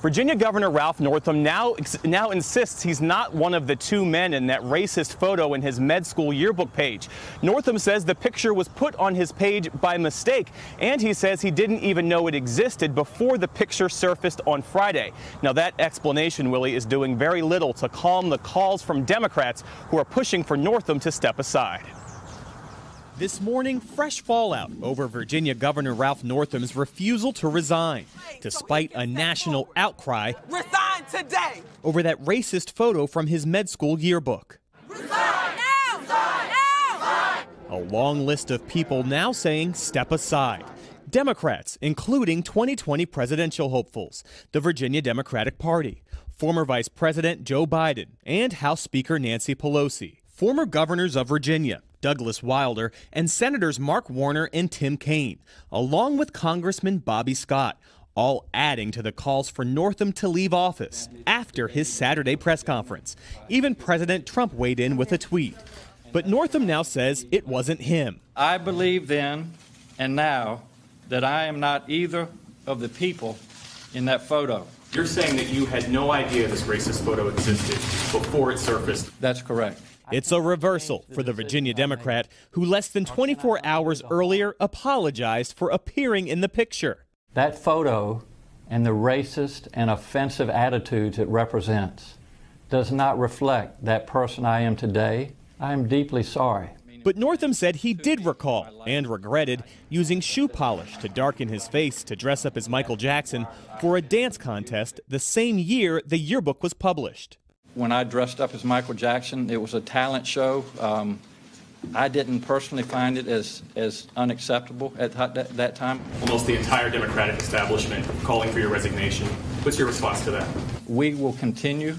Virginia Governor Ralph Northam now insists he's not one of the two men in that racist photo in his med school yearbook page. Northam says the picture was put on his page by mistake, and he says he didn't even know it existed before the picture surfaced on Friday. Now that explanation, Willie, is doing very little to calm the calls from Democrats who are pushing for Northam to step aside. This morning, fresh fallout over Virginia Governor Ralph Northam's refusal to resign, despite a national outcry Resign today over that racist photo from his med school yearbook. Resign now! Resign now! A long list of people now saying step aside. Democrats, including 2020 presidential hopefuls, the Virginia Democratic Party, former Vice President Joe Biden, and House Speaker Nancy Pelosi, former governors of Virginia, Douglas Wilder, and Senators Mark Warner and Tim Kaine, along with Congressman Bobby Scott, all adding to the calls for Northam to leave office after his Saturday press conference. Even President Trump weighed in with a tweet. But Northam now says it wasn't him. I believe then and now that I am not either of the people in that photo. You're saying that you had no idea this racist photo existed before it surfaced. That's correct. It's a reversal for the Virginia Democrat who less than 24 hours earlier apologized for appearing in the picture. That photo and the racist and offensive attitudes it represents does not reflect that person I am today. I am deeply sorry. But Northam said he did recall and regretted using shoe polish to darken his face to dress up as Michael Jackson for a dance contest the same year the yearbook was published. When I dressed up as Michael Jackson, it was a talent show. I didn't personally find it as unacceptable at that time. Almost the entire Democratic establishment calling for your resignation. What's your response to that? We will continue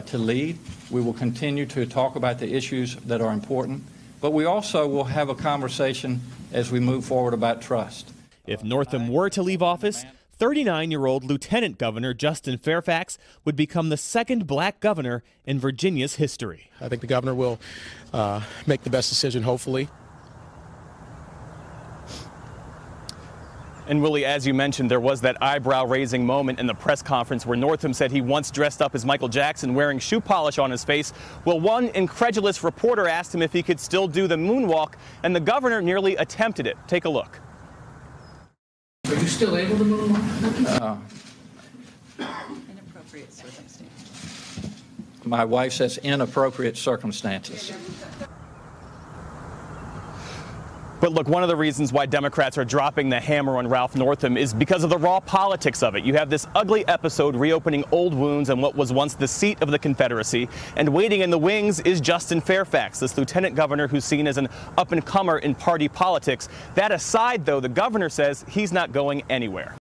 to lead. We will continue to talk about the issues that are important. But we also will have a conversation as we move forward about trust. If Northam were to leave office, 39-year-old Lieutenant Governor Justin Fairfax would become the second black governor in Virginia's history. I think the governor will make the best decision, hopefully. And Willie, as you mentioned, there was that eyebrow-raising moment in the press conference where Northam said he once dressed up as Michael Jackson wearing shoe polish on his face. Well, one incredulous reporter asked him if he could still do the moonwalk, and the governor nearly attempted it. Take a look. Are you still able to moonwalk? Inappropriate circumstances. My wife says inappropriate circumstances. But look, one of the reasons why Democrats are dropping the hammer on Ralph Northam is because of the raw politics of it. You have this ugly episode reopening old wounds in what was once the seat of the Confederacy, and waiting in the wings is Justin Fairfax, this lieutenant governor who's seen as an up-and-comer in party politics. That aside, though, the governor says he's not going anywhere.